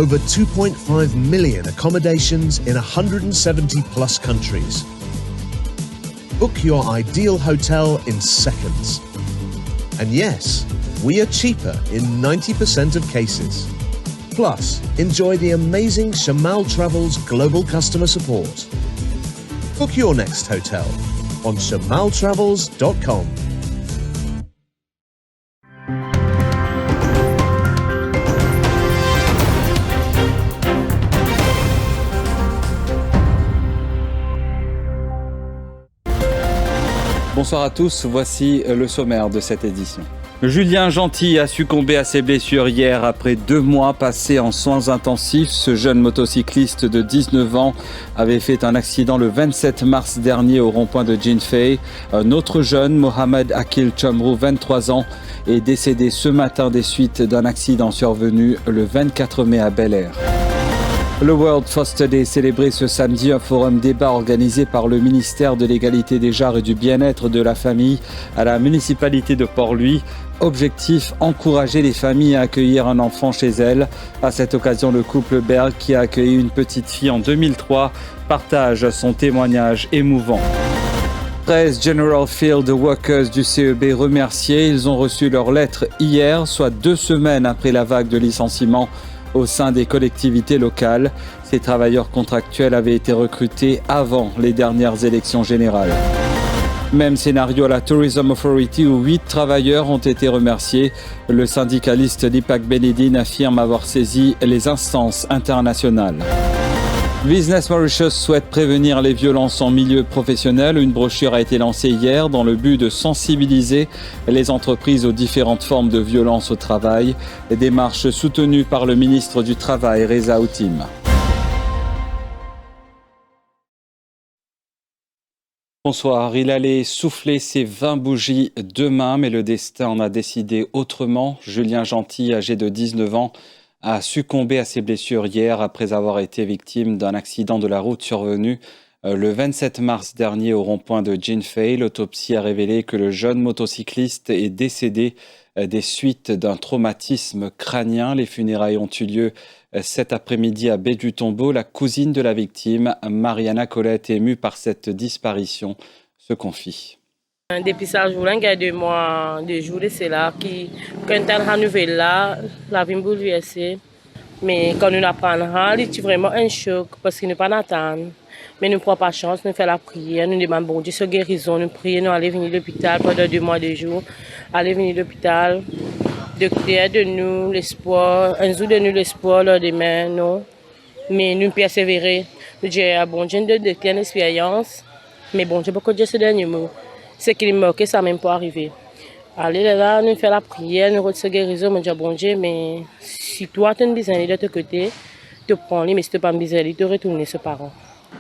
over 2.5 million accommodations in 170 plus countries. Book your ideal hotel in seconds. And yes, we are cheaper in 90% of cases. Plus, enjoy the amazing Shamal Travels global customer support. Book your next hotel on shamaltravels.com. Bonsoir à tous, voici le sommaire de cette édition. Julien Gentil a succombé à ses blessures hier après 2 mois passés en soins intensifs. Ce jeune motocycliste de 19 ans avait fait un accident le 27 mars dernier au rond-point de Jinfei. Un autre jeune, Mohamed Akil Chamrou, 23 ans, est décédé ce matin des suites d'un accident survenu le 24 mai à Bel Air. Le World Foster Day célébré ce samedi, un forum débat organisé par le ministère de l'Égalité des genres et du Bien-être de la famille à la municipalité de Port-Louis. Objectif, encourager les familles à accueillir un enfant chez elles. À cette occasion, le couple Berg, qui a accueilli une petite fille en 2003, partage son témoignage émouvant. 13 General Field Workers du CEB remerciés. Ils ont reçu leur lettre hier, soit 2 semaines après la vague de licenciements au sein des collectivités locales. Ces travailleurs contractuels avaient été recrutés avant les dernières élections générales. Même scénario à la Tourism Authority où 8 travailleurs ont été remerciés. Le syndicaliste Deepak Benedin affirme avoir saisi les instances internationales. Business Mauritius souhaite prévenir les violences en milieu professionnel. Une brochure a été lancée hier dans le but de sensibiliser les entreprises aux différentes formes de violence au travail. Démarche soutenue par le ministre du Travail, Reza Outim. Bonsoir, il allait souffler ses 20 bougies demain, mais le destin en a décidé autrement. Julien Gentil, âgé de 19 ans, a succombé à ses blessures hier après avoir été victime d'un accident de la route survenu le 27 mars dernier au rond-point de Jinfei. L'autopsie a révélé que le jeune motocycliste est décédé des suites d'un traumatisme crânien. Les funérailles ont eu lieu cet après-midi à Baie du Tombeau. La cousine de la victime, Mariana Colette, émue par cette disparition, se confie. Depuis ça, je voulais garder 2 mois, 2 jours, c'est là quand on a nouvelle là, la vie me bouleversée. Mais quand nous apprenons, c'est vraiment un choc parce qu'il ne pas attendre. Mais nous ne prenons pas chance, nous faisons la prière, nous demandons bon Dieu sa guérison, nous prions, nous allons venir à l'hôpital pendant 2 mois, 2 jours, aller venir à l'hôpital, docteur de nous l'espoir, un jour de nous l'espoir, le demain, non. Mais nous persévérer. Nous disons bon Dieu de l'expérience, mais bon Dieu beaucoup de ce dernier mot. Ce qui me manquait, ça n'a même pas arrivé. Allez là, nous faisons la prière, nous retirons guérison, nous disons bon Dieu, mais si toi tu as besoin de ton côté, tu prends les, mais si tu n'as pas besoin, tu retournes ses parents.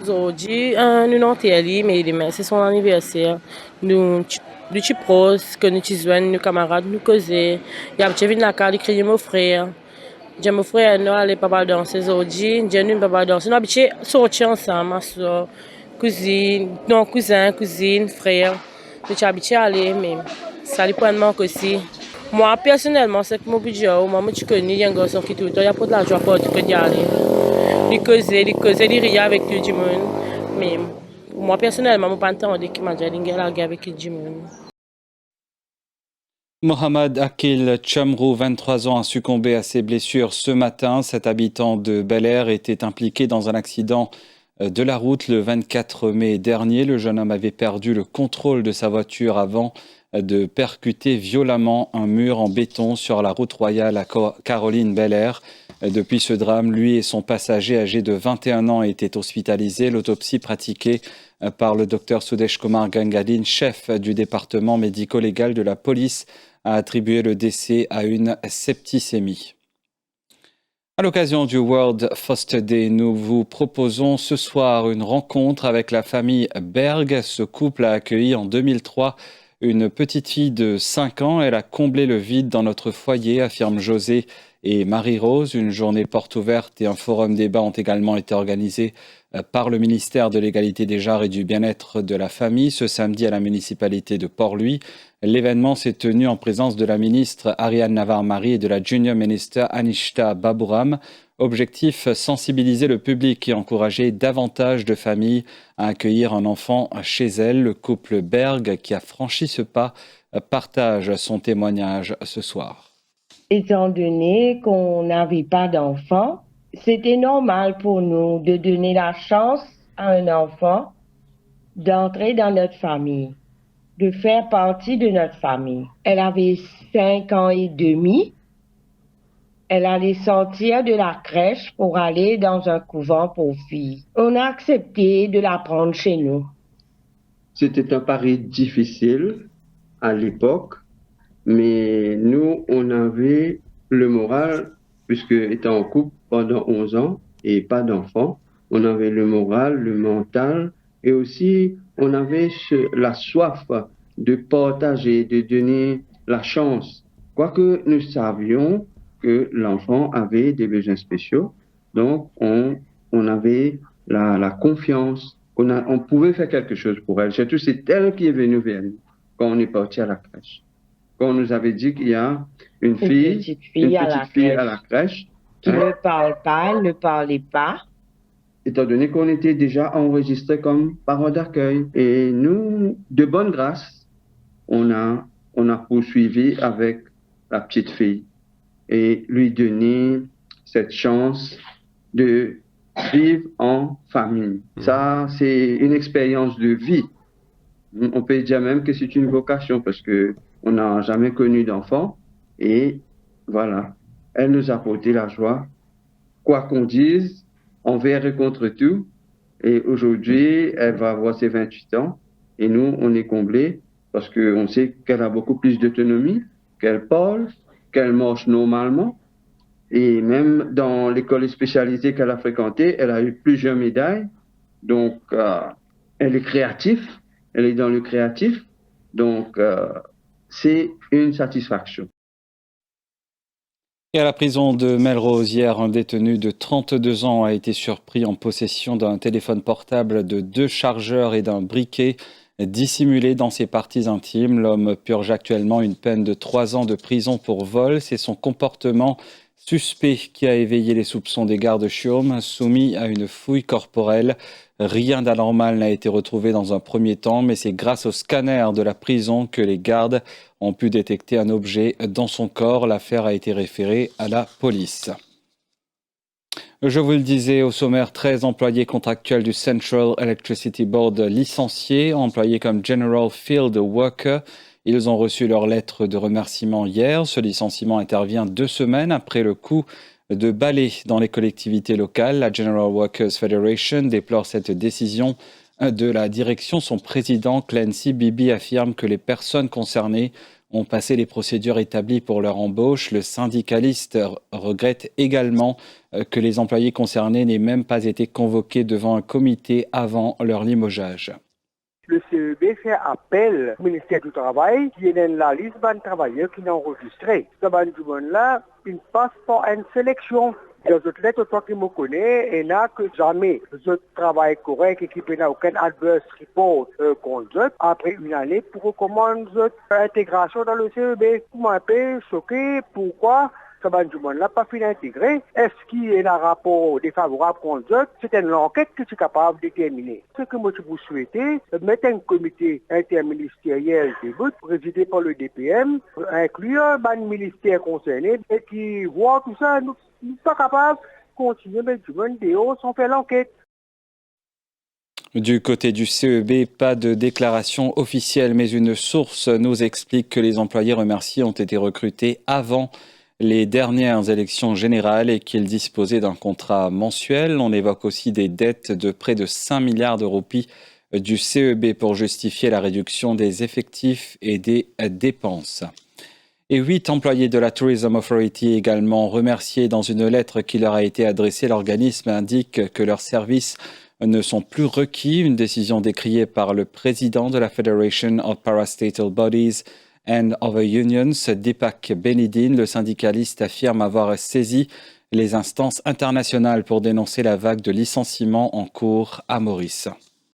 Aujourd'hui, nous n'en sommes mais demain c'est son anniversaire. Nous sommes proches, que nous sommes nos camarades, nous causons. Il y a un petit venu la carte, il crie mon frère. J'ai mon frère, nous allons pas danser aujourd'hui, j'ai nous pas danser. Nous allons sortir ensemble, ma soeur, cousine, non cousin, cousine, frère. Je suis habituée à aller, mais ça dépend de moi aussi. Moi, personnellement, c'est que mon budget, moi, je connais, il y a un garçon qui tout le temps, il n'y a pas de l'argent pour d'y aller. Il causer, il rire avec tout le monde. Mais moi, personnellement, je n'ai pas entendu qu'il m'a dit qu'il allait avec tout le monde. Mohamed Akil Chamrou, 23 ans, a succombé à ses blessures ce matin. Cet habitant de Bel Air était impliqué dans un accident de la route le 24 mai dernier. Le jeune homme avait perdu le contrôle de sa voiture avant de percuter violemment un mur en béton sur la route royale à Caroline Bel Air. Depuis ce drame, lui et son passager âgé de 21 ans étaient hospitalisés. L'autopsie pratiquée par le docteur Sudesh Kumar Gangadin, chef du département médico-légal de la police, a attribué le décès à une septicémie. À l'occasion du World Foster Day, nous vous proposons ce soir une rencontre avec la famille Berg. Ce couple a accueilli en 2003 une petite fille de 5 ans. Elle a comblé le vide dans notre foyer, affirment José et Marie-Rose. Une journée porte ouverte et un forum débat ont également été organisés par le ministère de l'Égalité des genres et du Bien-être de la famille ce samedi à la municipalité de Port-Louis. L'événement s'est tenu en présence de la ministre Ariane Navarre-Marie et de la Junior Minister Anishta Babouram. Objectif, sensibiliser le public et encourager davantage de familles à accueillir un enfant chez elles. Le couple Berg, qui a franchi ce pas, partage son témoignage ce soir. Étant donné qu'on n'avait pas d'enfant, c'était normal pour nous de donner la chance à un enfant d'entrer dans notre famille, de faire partie de notre famille. Elle avait 5 ans et demi. Elle allait sortir de la crèche pour aller dans un couvent pour filles. On a accepté de la prendre chez nous. C'était un pari difficile à l'époque, mais nous, on avait le moral, puisque étant en couple pendant 11 ans et pas d'enfants, on avait le moral, le mental, et aussi on avait la soif de partager, de donner la chance. Quoique nous savions que l'enfant avait des besoins spéciaux, donc on avait la confiance, on pouvait faire quelque chose pour elle. Surtout, c'est elle qui est venue vers nous quand on est parti à la crèche. Quand on nous avait dit qu'il y a une petite fille à la crèche qui ne parle pas, elle ne parlait pas. Étant donné qu'on était déjà enregistré comme parents d'accueil. Et nous, de bonne grâce, on a poursuivi avec la petite fille et lui donner cette chance de vivre en famille. Ça, c'est une expérience de vie. On peut dire même que c'est une vocation parce que on n'a jamais connu d'enfant et voilà, elle nous a apporté la joie. Quoi qu'on dise, envers et contre tout. Et aujourd'hui, elle va avoir ses 28 ans et nous, on est comblés parce qu'on sait qu'elle a beaucoup plus d'autonomie, qu'elle parle, qu'elle marche normalement. Et même dans l'école spécialisée qu'elle a fréquentée, elle a eu plusieurs médailles. Donc, elle est créative, elle est dans le créatif. Donc, c'est une satisfaction. Et à la prison de Melrose, hier, un détenu de 32 ans a été surpris en possession d'un téléphone portable, de 2 chargeurs et d'un briquet dissimulé dans ses parties intimes. L'homme purge actuellement une peine de 3 ans de prison pour vol. C'est son comportement suspect qui a éveillé les soupçons des gardes chiourmes soumis à une fouille corporelle. Rien d'anormal n'a été retrouvé dans un premier temps, mais c'est grâce au scanner de la prison que les gardes ont pu détecter un objet dans son corps. L'affaire a été référée à la police. Je vous le disais, au sommaire, 13 employés contractuels du Central Electricity Board licenciés, employés comme General Field Worker. Ils ont reçu leur lettre de remerciement hier. Ce licenciement intervient 2 semaines après le coup de balai dans les collectivités locales. La General Workers Federation déplore cette décision de la direction. Son président, Clancy Bibi, affirme que les personnes concernées ont passé les procédures établies pour leur embauche. Le syndicaliste regrette également que les employés concernés n'aient même pas été convoqués devant un comité avant leur limogeage. Le CEB fait appel au ministère du Travail qui est dans la liste des travailleurs qui l'ont enregistré. Ce monde-là, il passe par une sélection. Dans autres lettres, toi qui me connais, il n'y a que jamais je travail correct et qui n'a aucun adverse report contre eux. Après une année, pour recommander l'intégration dans le CEB. Je suis un peu choqué. Pourquoi ce monde-là pas fini intégré? Est-ce qu'il y a un rapport défavorable contre eux? C'est une enquête que tu es capable de déterminer. Ce que moi je vous souhaite, mettre un comité interministériel présidé par le DPM, inclure le ministère concerné et qui voit tout ça. Nous ne sommes pas capables de continuer à mettre du monde dehors sans faire l'enquête. Du côté du CEB, pas de déclaration officielle, mais une source nous explique que les employés remerciés ont été recrutés avant les dernières élections générales et qu'ils disposaient d'un contrat mensuel. On évoque aussi des dettes de près de 5 milliards de roupies du CEB pour justifier la réduction des effectifs et des dépenses. Et 8 employés de la Tourism Authority également remerciés dans une lettre qui leur a été adressée. L'organisme indique que leurs services ne sont plus requis. Une décision décriée par le président de la Federation of Parastatal Bodies and Other Unions, Deepak Benidin. Le syndicaliste affirme avoir saisi les instances internationales pour dénoncer la vague de licenciements en cours à Maurice.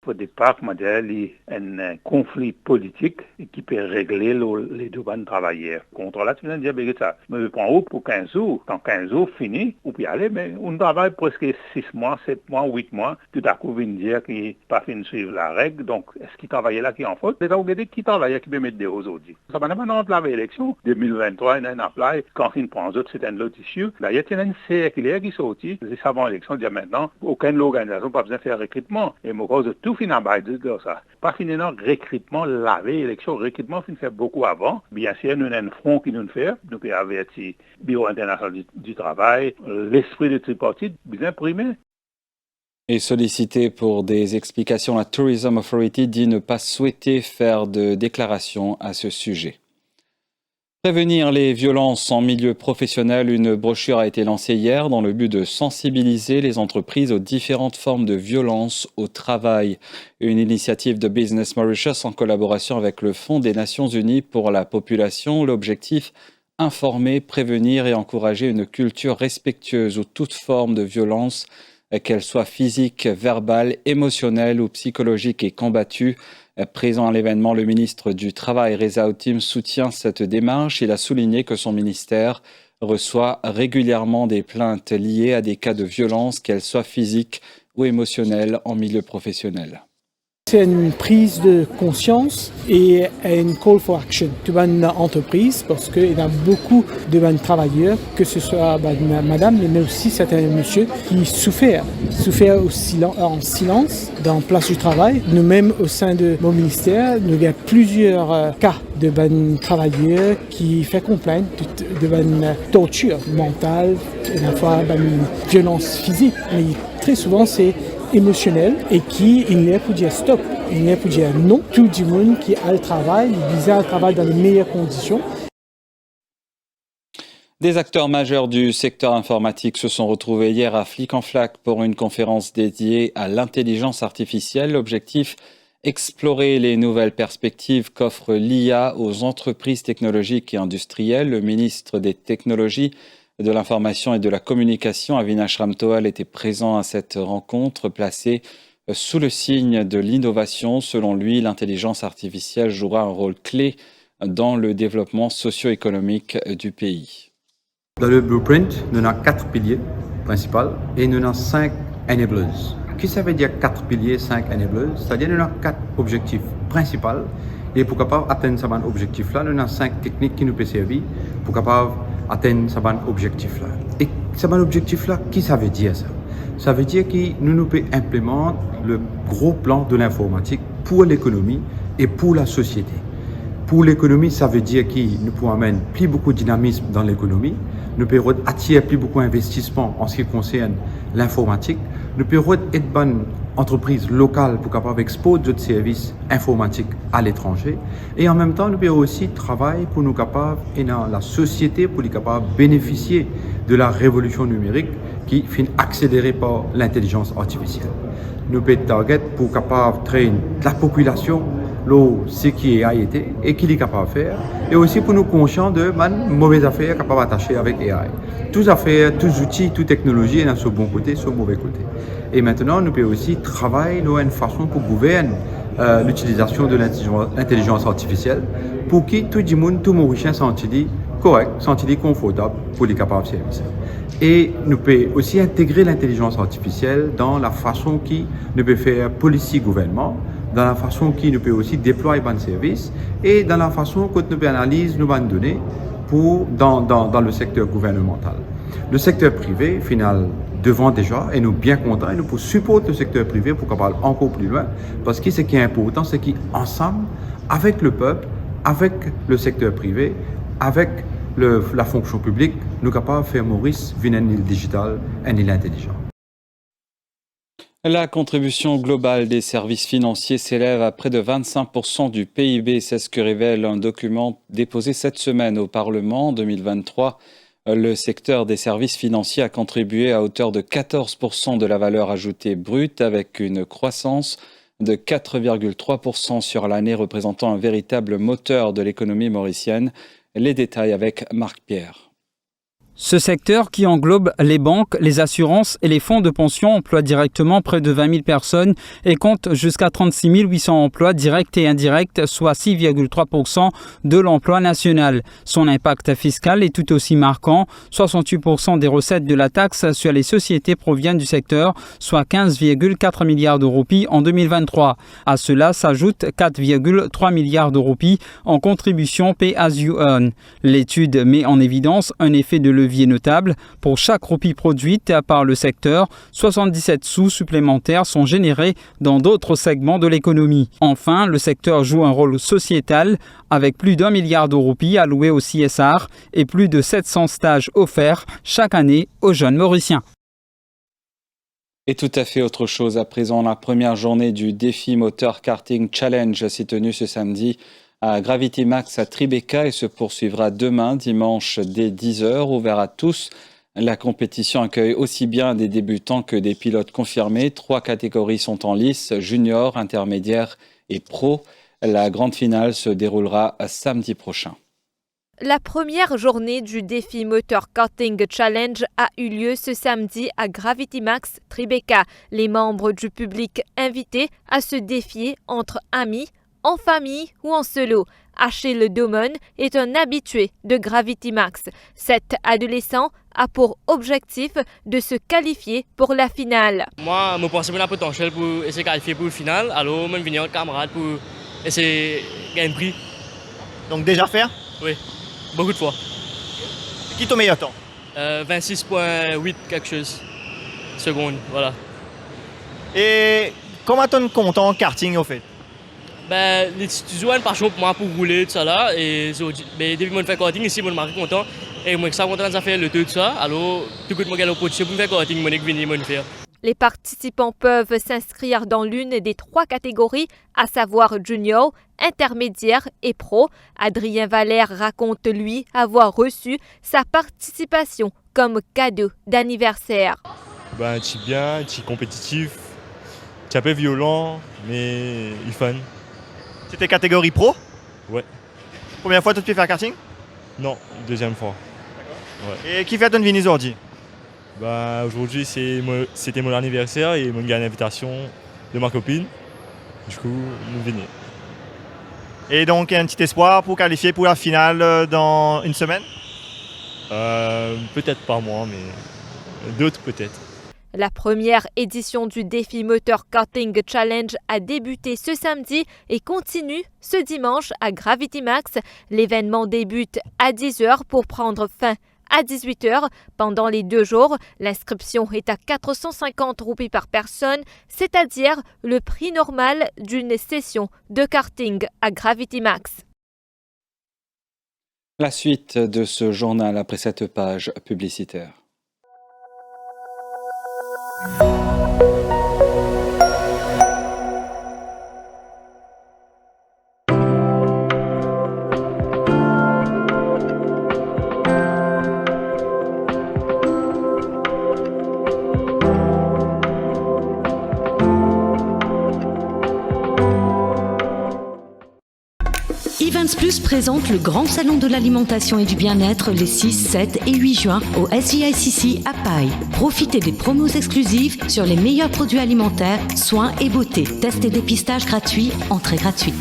Au départ, il y a un conflit politique qui peut régler les deux bandes travailleurs. Contre là, tu viens de dire ça. Mais je prends où pour 15 jours. Quand 15 jours fini, ou puis aller, mais on travaille presque 6 mois, 7 mois, 8 mois. Tout à coup, on vient dire qu'il n'a pas fini de suivre la règle. Donc, est-ce qu'il travaillait là qui est en faute? C'est là qui travaillait qui peut mettre des aujourd'hui. Ça va maintenant dans l'élection 2023, il y a un appel. Quand il prend d'autres, c'est un autre issue. D'ailleurs, il y a une circulaire qui est sortie. C'est avant l'élection, il dit maintenant, aucune organisation n'a pas besoin de faire recrutement. Et moi, cause de tout finir de ça. Pas finir recrutement, laver, élection, recrutement, fin fait beaucoup avant. Bien sûr, nous avons un front qui nous fait. Nous avons averti le Bureau international du travail, l'esprit de tripartite, bien primé. Et sollicité pour des explications, la Tourism Authority dit ne pas souhaiter faire de déclaration à ce sujet. Prévenir les violences en milieu professionnel, une brochure a été lancée hier dans le but de sensibiliser les entreprises aux différentes formes de violence au travail. Une initiative de Business Mauritius en collaboration avec le Fonds des Nations Unies pour la population. L'objectif, informer, prévenir et encourager une culture respectueuse où toute forme de violence, qu'elle soit physique, verbale, émotionnelle ou psychologique, est combattue. Présent à l'événement, le ministre du Travail, Reza Outim, soutient cette démarche. Il a souligné que son ministère reçoit régulièrement des plaintes liées à des cas de violence, qu'elles soient physiques ou émotionnelles, en milieu professionnel. C'est une prise de conscience et une call for action de une entreprise parce qu'il y a beaucoup de travailleurs, que ce soit madame, mais aussi certains monsieur qui souffrent en silence dans la place du travail. Nous-mêmes, au sein de mon ministère, nous avons plusieurs cas de travailleurs qui font complainte de torture mentale, et la fois violence physique, mais très souvent c'est émotionnel et qui il est pour dire stop, il est pour dire non. Tout le monde qui a le travail, il vise à travailler dans les meilleures conditions. Des acteurs majeurs du secteur informatique se sont retrouvés hier à Flic en Flac pour une conférence dédiée à l'intelligence artificielle. L'objectif, explorer les nouvelles perspectives qu'offre l'IA aux entreprises technologiques et industrielles. Le ministre des Technologies, de l'information et de la communication, Avinash Ramtoal, était présent à cette rencontre placée sous le signe de l'innovation. Selon lui, l'intelligence artificielle jouera un rôle clé dans le développement socio-économique du pays. Dans le blueprint, nous avons 4 piliers principaux et nous avons 5 enablers. Qu'est-ce que ça veut dire 4 piliers, 5 enablers? C'est-à-dire que nous avons 4 objectifs principaux et pour capable atteindre ces objectifs-là, nous avons 5 techniques qui nous peuvent servir pour capable atteindre ce objectif-là. Et ce objectif-là, qu'est-ce que ça veut dire ça? Ça veut dire que nous pouvons implémenter le gros plan de l'informatique pour l'économie et pour la société. Pour l'économie, ça veut dire que nous pouvons amener plus beaucoup de dynamisme dans l'économie, nous pouvons attirer plus beaucoup d'investissements en ce qui concerne l'informatique, nous pouvons être bonne entreprise locale pour capable exporter d'autres services informatiques à l'étranger et en même temps nous pouvons aussi travailler pour nous capables et dans la société pour nous capables bénéficier de la révolution numérique qui finit accélérée par l'intelligence artificielle. Nous pouvons target pour capable traiter la population ce qui a été et qu'il est capable de faire et aussi pour nous conscients de mauvaises affaires capables d'attacher avec AI. Tous affaires, tous outils, toute technologie est sur le bon côté, sur le mauvais côté. Et maintenant, nous pouvons aussi travailler dans une façon pour gouverner l'utilisation de l'intelligence artificielle pour que tout le monde, tout Mauricien sentit correct, sentit confortable pour les capables de service. Et nous pouvons aussi intégrer l'intelligence artificielle dans la façon qui nous peut faire policy gouvernement, dans la façon qui nous peut aussi déployer des services et dans la façon que nous peut analyser nos données dans le secteur gouvernemental. Le secteur privé, final, devant déjà, et nous bien contents, et nous pour supporter le secteur privé pour qu'on parle encore plus loin, parce que ce qui est important, c'est qu'ensemble, avec le peuple, avec le secteur privé, avec la fonction publique, nous sommes capables de faire Maurice venir une île digitale, une île intelligente. La contribution globale des services financiers s'élève à près de 25% du PIB. C'est ce que révèle un document déposé cette semaine au Parlement. En 2023, le secteur des services financiers a contribué à hauteur de 14% de la valeur ajoutée brute, avec une croissance de 4,3% sur l'année, représentant un véritable moteur de l'économie mauricienne. Les détails avec Marc Pierre. Ce secteur, qui englobe les banques, les assurances et les fonds de pension, emploie directement près de 20 000 personnes et compte jusqu'à 36 800 emplois directs et indirects, soit 6,3% de l'emploi national. Son impact fiscal est tout aussi marquant. 68% des recettes de la taxe sur les sociétés proviennent du secteur, soit 15,4 milliards de roupies en 2023. À cela s'ajoutent 4,3 milliards de roupies en contribution Pay as you earn. L'étude met en évidence un effet de levier notable. Pour chaque roupie produite par le secteur, 77 sous supplémentaires sont générés dans d'autres segments de l'économie. Enfin, le secteur joue un rôle sociétal avec plus d'1 milliard de roupies alloués au CSR et plus de 700 stages offerts chaque année aux jeunes Mauriciens. Et tout à fait autre chose à présent, la première journée du défi moteur karting challenge s'est tenue ce samedi à Gravity Max à Tribeca et se poursuivra demain, dimanche, dès 10h, ouvert à tous. La compétition accueille aussi bien des débutants que des pilotes confirmés. 3 catégories sont en lice, junior, intermédiaire et pro. La grande finale se déroulera samedi prochain. La première journée du défi moteur karting challenge a eu lieu ce samedi à Gravity Max Tribeca. Les membres du public invités à se défier entre amis, en famille ou en solo. Achille Domon est un habitué de Gravity Max. Cet adolescent a pour objectif de se qualifier pour la finale. Moi, je pense que j'ai un potentiel pour essayer de qualifier pour la finale. Alors, je vais venir avec un camarade pour essayer de gagner un prix. Donc déjà faire? Oui, beaucoup de fois. Qui est ton meilleur temps? 26,8 quelque chose secondes, voilà. Et comment tu comptes en karting au fait? Ben, les studios ont une passion pour moi pour rouler, tout ça là. Et depuis que je fais karting, ici, je suis content. Et moi, je suis content de faire le tout ça. Alors, tout le monde a l'opportunité pour faire karting, je vais venir faire. Les participants peuvent s'inscrire dans l'une des 3 catégories, à savoir junior, intermédiaire et pro. Adrien Valère raconte, lui, avoir reçu sa participation comme cadeau d'anniversaire. Ben, tu es bien, tu es compétitif, tu es un peu violent, mais il est fun. C'était catégorie pro? Ouais. Première fois que tu fais faire karting? Non, deuxième fois. Ouais. Et qui fait ton venir aujourd'hui? Bah, aujourd'hui, c'était mon anniversaire et j'ai gagné l'invitation de ma copine. Du coup, nous venons. Et donc, un petit espoir pour qualifier pour la finale dans une semaine? Peut-être pas moi, mais d'autres peut-être. La première édition du défi moteur karting challenge a débuté ce samedi et continue ce dimanche à Gravity Max. L'événement débute à 10h pour prendre fin à 18h. Pendant les 2 jours, l'inscription est à 450 roupies par personne, c'est-à-dire le prix normal d'une session de karting à Gravity Max. La suite de ce journal après cette page publicitaire. Events Plus présente le grand salon de l'alimentation et du bien-être les 6, 7 et 8 juin au SVICC à Paille. Profitez des promos exclusives sur les meilleurs produits alimentaires, soins et beauté. Test et dépistage gratuit, entrée gratuite.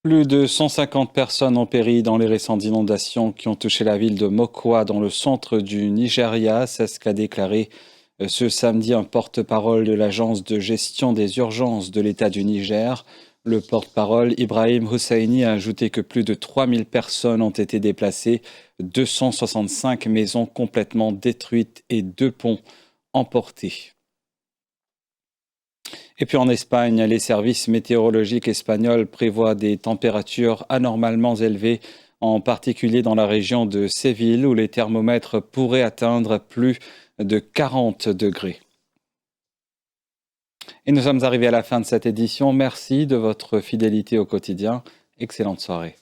Plus de 150 personnes ont péri dans les récentes inondations qui ont touché la ville de Mokwa dans le centre du Nigeria. C'est ce qu'a déclaré Ce samedi, un porte-parole de l'Agence de gestion des urgences de l'État du Niger, le porte-parole Ibrahim Husseini, a ajouté que plus de 3000 personnes ont été déplacées, 265 maisons complètement détruites et 2 ponts emportés. Et puis en Espagne, les services météorologiques espagnols prévoient des températures anormalement élevées, en particulier dans la région de Séville, où les thermomètres pourraient atteindre plus de 40 degrés. Et nous sommes arrivés à la fin de cette édition. Merci de votre fidélité au quotidien. Excellente soirée.